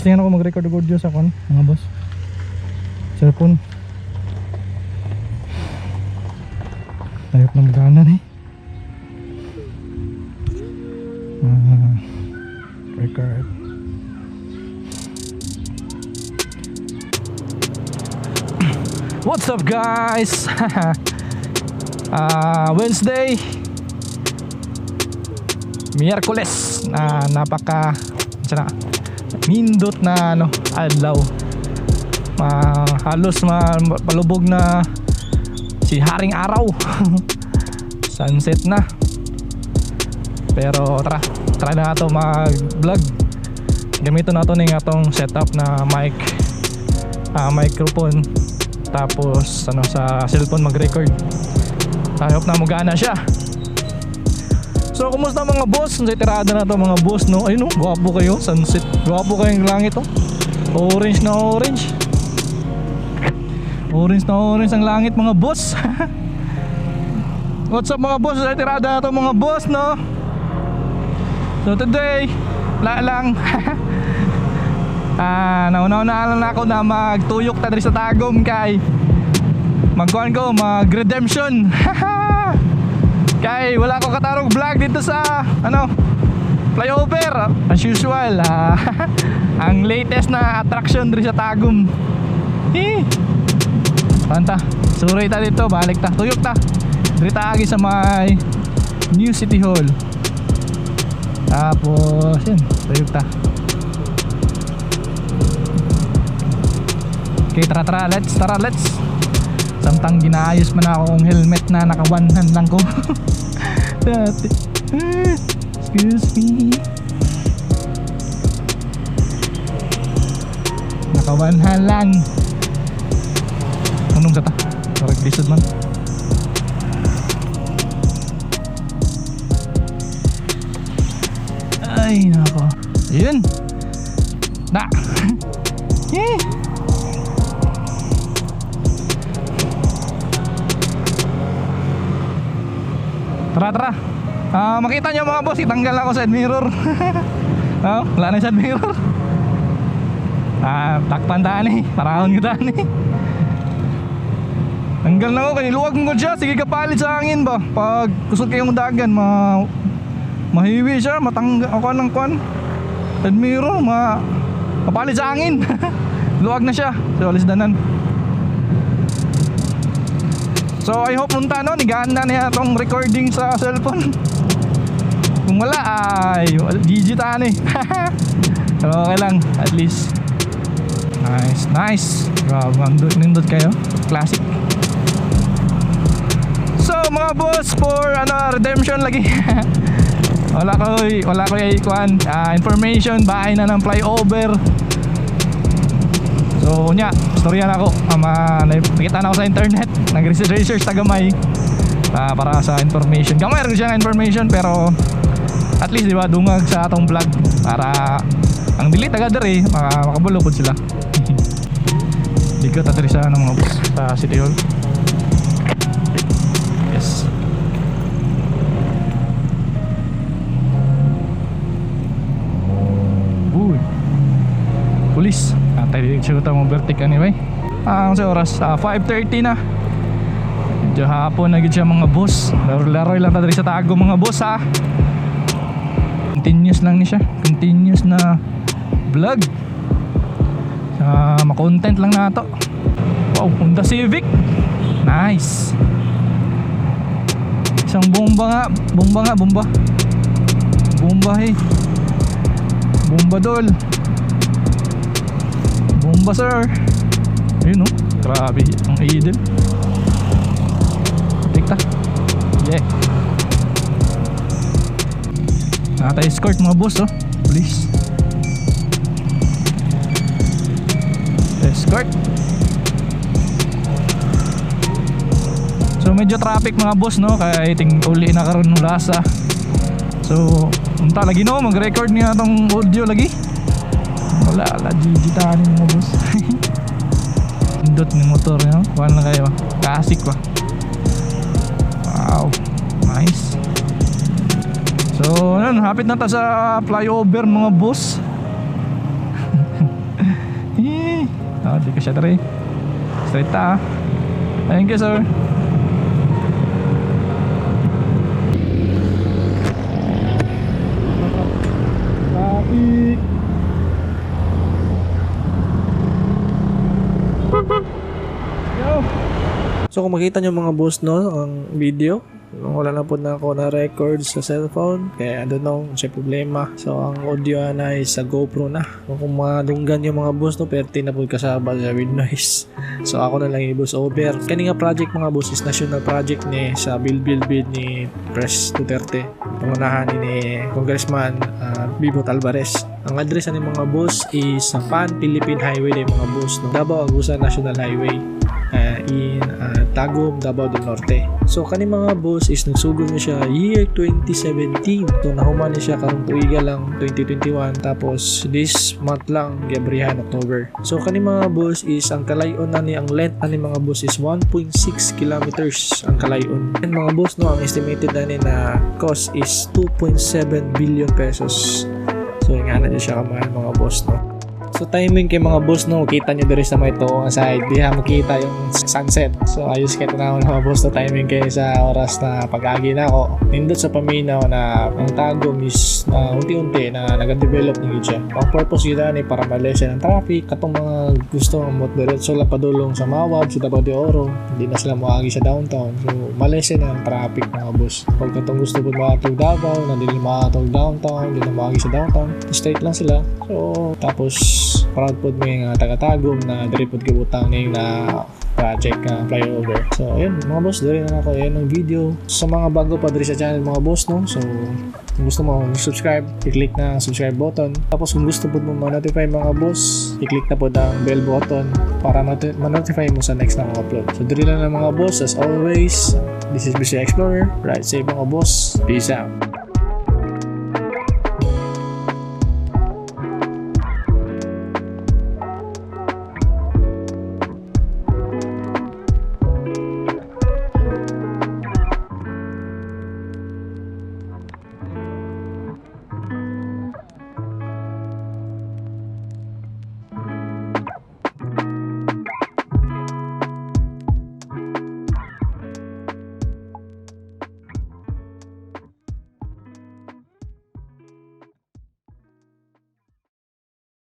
Testingan ako mag-record audio sa kon, mga boss. Cellphone. Ayop na magana eh. Record. What's up guys? Wednesday, Miyerkules, napaka nindot na adlaw. Halos palubog na si haring araw. Sunset na. Pero try na ito mag vlog. Gamiton nato ning atong setup na mic, microphone, tapos sa cellphone mag-record. I hope na magana siya. So kumusta mga boss? Sa tirada na to mga boss, no? Ayun, no? Gwapo kayo, sunset. Gwapo kayong langit, oh. Orange na orange. Orange na orange ang langit mga boss. What's up mga boss? Sa tirada na to mga boss, no? So today, lang nauna na ako na magtuyok ta diri sa Tagum kay magkuhan ko mag-redemption. Kay wala ko katarong vlog dito sa flyover as usual. Ang latest na attraction diri sa Tagum. Panta, suray ta dito, balik ta, tuyok ta. Diri ta agi sa may New City Hall. Tapos yun, tuyok ta. Okay, tara, let's. Samtang ginaayos man ako kong helmet na naka one hand lang ko. Dati. Excuse me. Naka one hand lang. Anong sa ta? Correct lisod man. Ay, nako. Yun. Na. Yeah. Tara. Makita nyo mga boss, itanggal ako sa side mirror. Wala na yung side mirror. Takpan daan eh, parahon ko daan eh. Tanggal na ako, kaniluwag ko siya. Sige kapalit sa hangin ba. Pag kusot kayong dagan, mahiwi siya, matanggal ako ng kwan. Side mirror, kapalit sa hangin. Luwag na siya, so alis danan. So I hope punta iganda niya itong recording sa cellphone. Kung wala ay GG taan eh. So okay lang, at least. Nice. Grabe, nindot kayo. Classic. So mga boss, for redemption lagi. wala ko ikuan information, bahay na ng flyover. So nya, storya na ako. Nakita na ako sa internet. Nag-research tagamay para sa information. Gamay rin siya ng information, pero at least diba dungag sa atong vlog para ang dili taga dere makabulokod sila. Digot atri sa mga boss sa City Hall. Yes. Uy. Police. Tayo dito siya mo vertic anyway. Ang sa oras 5:30 na. Medyo hapon na gid siya mga boss. Laro-laro lang ta diri sa Tagum mga boss ha. Continuous lang ni siya. Continuous na vlog. Ma-content lang na to. Wow, Honda Civic. Nice. Isang bomba. Bomba eh. Bomba dol. Bomba sir. Ayun grabe ang idol. Tikta. Yeah. Naka-escort mga boss police. Escort. So medyo traffic mga boss kaya iting uli na karon ng lasa. So unta lagi mag-record niya tong audio lagi. Wala digitanin mo boss. Indot ni motor kuhan lang kayo classic ba. Wow, nice. So hapit na ta sa flyover mga boss. Di ka siya tari. Straight ta. Thank you, sir. Traffic. Yo. So kung makita nyo mga boss no, ang video, wala na po na ako na record sa cellphone, kaya I don't know kung siya problema. So ang audio na is sa GoPro na. So, kung madunggan yung mga boss no, perti na po kasaba sa with noise. So ako na lang i-boss over. Kani nga project mga boss is national project ni sa Build ni Pres Duterte. Pangunahan ni Congressman Bibot Alvarez. Ang address ni mga boss is sa Pan-Philippine Highway ng mga boss no. Davao Agusan National Highway. In Tagum, Davao del Norte. So kani mga boss is nagsugod na siya year 2017. So nahuman niya siya karong tuiga lang 2021, tapos this month lang Gabrihan October. So kani mga boss is ang kalayon na ni ang length ani mga boss is 1.6 kilometers ang kalayon. And mga boss no, ang estimated na ni na cost is 2.7 billion pesos. So nga na siya kamahal mga boss no. So timing kay mga boss no, kita nyo diri sa may to ang side, diha makita yung sunset. So ayos kaya na mga boss no, timing kay sa oras na pag-agi na ako. Nindot sa paminaw na ang Tagum is na unti-unti na nag-develop ni siya. Ang purpose yun ni para malesen ang traffic, katong mga gusto ang diretso lang padulong sa Mawab, sa Davao de Oro, hindi na sila moagi sa downtown. So malesen ang traffic mga boss. Pag katong gusto po makatog Davao, na dili makatog downtown, hindi na moagi sa downtown, straight lang sila. So tapos proud po may taga-Tagum na diri po gibutang ning na project na flyover. So ayun mga boss, diri na ako ayun ng video. Sa mga bago pa diri sa channel mga boss no, so kung gusto mo subscribe, i-click na subscribe button. Tapos kung gusto po mo ma-notify mga boss, i-click na po ang bell button para ma-notify mo sa next na upload. So diri lang mga boss, as always, this is BC Explorer. Ride safe mga boss. Peace out.